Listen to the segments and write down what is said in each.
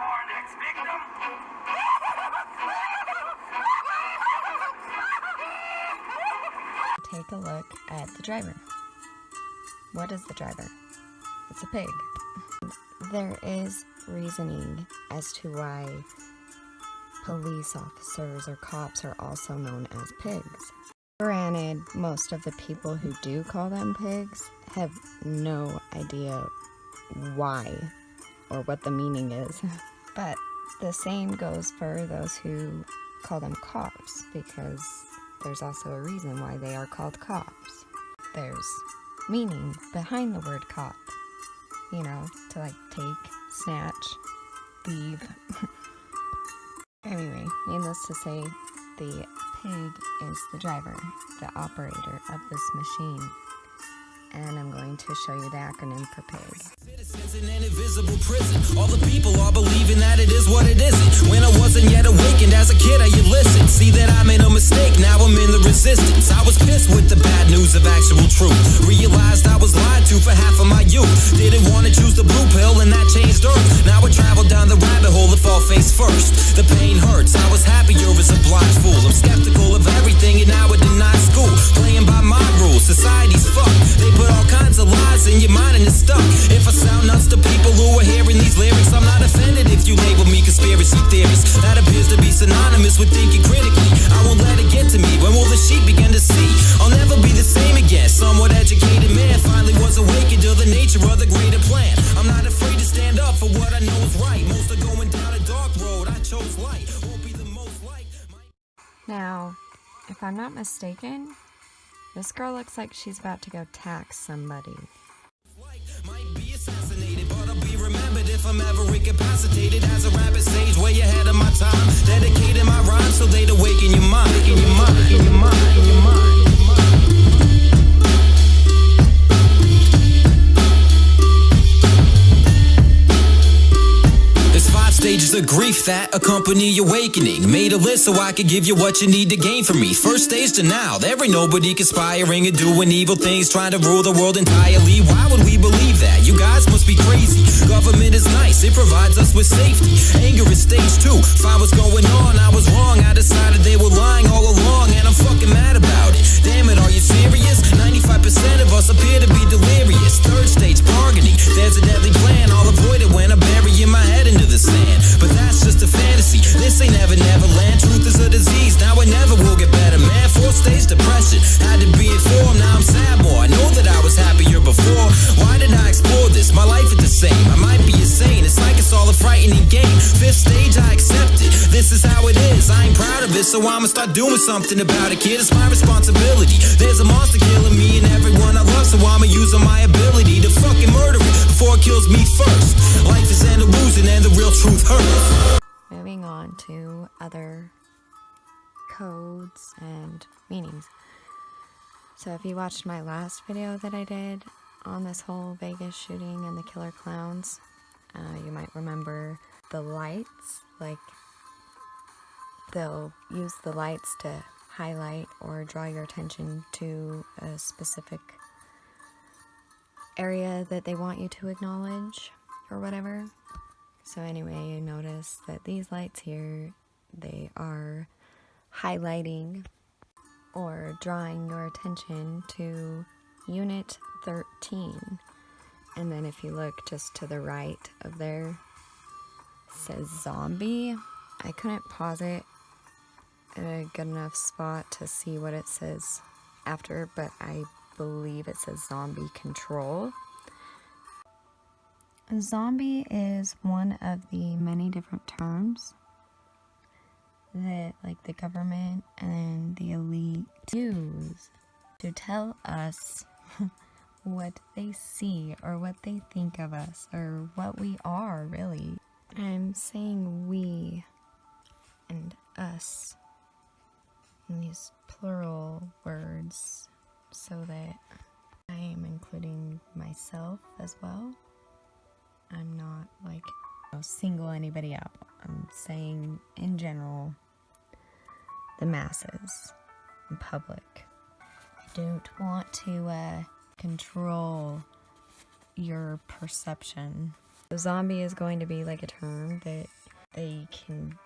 for our next victim? Take a look at the driver. What is the driver? It's a pig. There is reasoning as to why police officers or cops are also known as pigs. Granted, most of the people who do call them pigs have no idea why or what the meaning is. But the same goes for those who call them cops, because there's also a reason why they are called cops. There's meaning behind the word cop. You know, to like take, snatch, leave. Anyway, needless to say, the pig is the driver, the operator of this machine. And I'm going to show you the acronym for pig. Citizens in an invisible prison. All the people are believing that it is what it isn't. When I wasn't yet awakened as a kid, I listened. See that I made a mistake, now I'm in the resistance. I was pissed with the bad news of actual truth. Realized I was lied to for half of my youth. Didn't want to choose the blue pill and that changed earth. Now I travel down the rabbit hole and fall face first. The pain hurts, I was happier as a blind fool. I'm skeptical of everything and now I deny school. Playing by my rules, society's fucked. They put all kinds of lies in your mind and it's stuck. If I sound nuts to people who are hearing these lyrics, I'm not offended if you label me conspiracy theorist. That appears to be synonymous with thinking critically. I won't let it get to me. When will the sheep begin to see? I'll never be the same again. Somewhat educated man finally was awakened to the nature of the greater plan. I'm not afraid to stand up for what I know is right. Most are going down a dark road. I chose light. Won't be the most like Now, if I'm not mistaken, this girl looks like she's about to go tax somebody. might be assassinated, but I'll be remembered if I'm ever incapacitated. As a rapid stage way ahead of my time, dedicating my rhymes so they'd awaken your mind. In your mind, in your mind, in your mind. Stages of grief that accompany awakening. Made a list so I could give you what you need to gain from me. First stage to now, there ain't nobody conspiring and doing evil things, trying to rule the world entirely. Why would we believe that? You guys must be crazy. Government is nice, it provides us with safety. Anger is stage 2, find what's going on. I was wrong, I decided they were lying all along, and I'm fucking mad about it. Damn it, are you serious? 95% of us appear to be delirious. Third stage, bargaining. There's a deadly plan, I'll avoid it when I'm burying my head into the sand. But that's just a fantasy, this ain't never land. Truth is a disease, now I never will get better, man. Fourth stage depression, had to be informed, now I'm sad more. I know that I was happier before. Why did I explore this? My life is the same, I might be insane. It's like it's all a frightening game. Fifth stage, I accept it, this is how it is. I ain't proud of it, so I'ma start doing something about it, kid. It's my responsibility. There's a monster killing me and everyone I love, so I'ma use my ability to fucking murder it before it kills me first. Life is an illusion and the real truth hurts. Moving on to other codes and meanings. So if you watched my last video that I did on this whole Vegas shooting and the killer clowns, you might remember the lights. Like, they'll use the lights to highlight or draw your attention to a specific area that they want you to acknowledge or whatever. So anyway, you notice that these lights here, they are highlighting or drawing your attention to Unit 13. And then if you look just to the right of there, it says zombie. I couldn't pause it at a good enough spot to see what it says after, but I believe it says zombie control. Zombie is one of the many different terms that like the government and the elite use to tell us what they see or what they think of us or what we are really. I'm saying we and us in these plural words so that I am including myself as well. I'm not like single anybody out. I'm saying in general, the masses, the public. I don't want to control your perception Zombie is going to be like a term that they can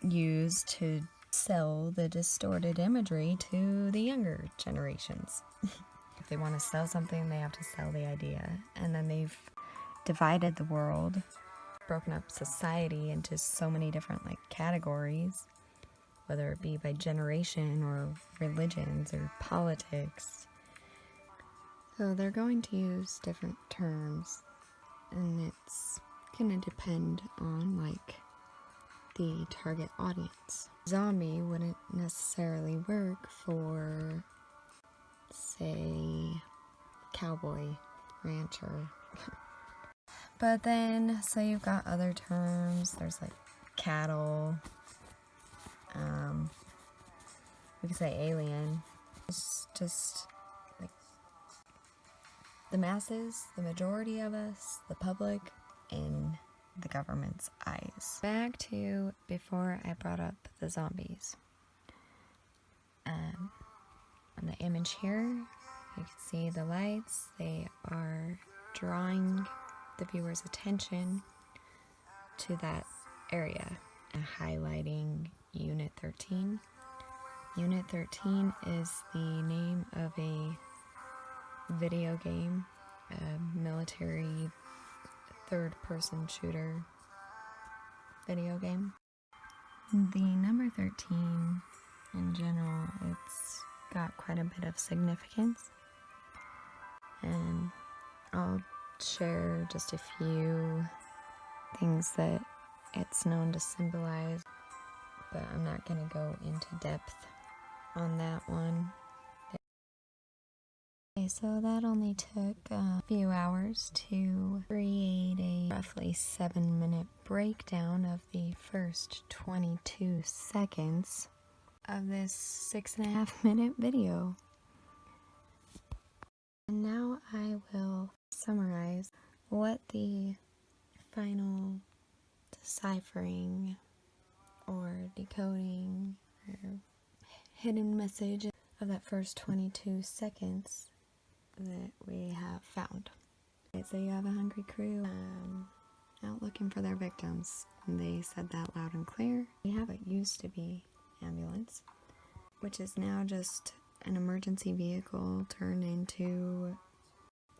use to sell the distorted imagery to the younger generations. If they want to sell something, they have to sell the idea. And then they've divided the world, broken up society into so many different categories, whether it be by generation or religions or politics. So they're going to use different terms, and it's gonna depend on the target audience. Zombie wouldn't necessarily work for, say, cowboy, rancher. But then, so you've got other terms. There's cattle. We could say alien. It's just the masses, the majority of us, the public, in the government's eyes. Back to before I brought up the zombies. On the image here, you can see the lights. They are drawing the viewer's attention to that area and highlighting Unit 13. Unit 13 is the name of a video game, a military third-person shooter video game. The number 13, in general, it's got quite a bit of significance, and I'll share just a few things that it's known to symbolize, but I'm not going to go into depth on that one. Okay, so that only took a few hours to create a roughly 7-minute breakdown of the first 22 seconds of this 6.5-minute video. And now I will summarize what the final deciphering or decoding or hidden message of that first 22 seconds that we have found. Okay, so you have a hungry crew out looking for their victims, and they said that loud and clear. We have what used to be ambulance, which is now just an emergency vehicle turned into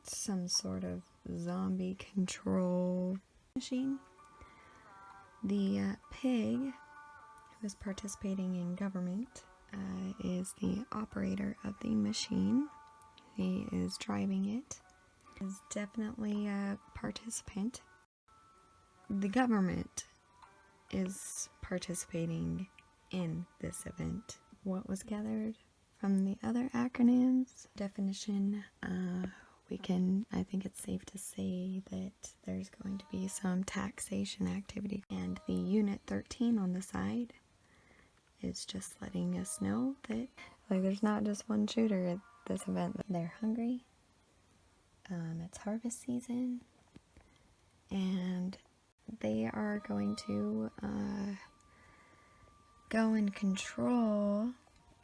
some sort of zombie control machine. The pig who is participating in government is the operator of the machine. He is driving it. Is definitely a participant. The government is participating in this event. What was gathered from the other acronyms? Definition, I think it's safe to say that there's going to be some taxation activity. And the Unit 13 on the side is just letting us know that there's not just one shooter at this event. They're hungry. It's harvest season, and they are going to go and control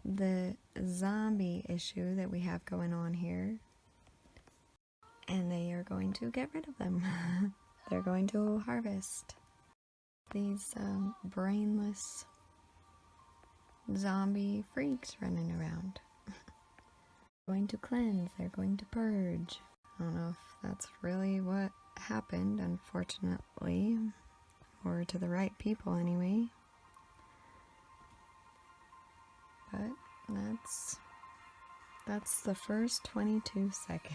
the zombie issue that we have going on here, and they are going to get rid of them. They're going to harvest these brainless zombie freaks running around. Going to cleanse, they're going to purge. I don't know if that's really what happened, unfortunately, or to the right people anyway. But that's the first 22 seconds.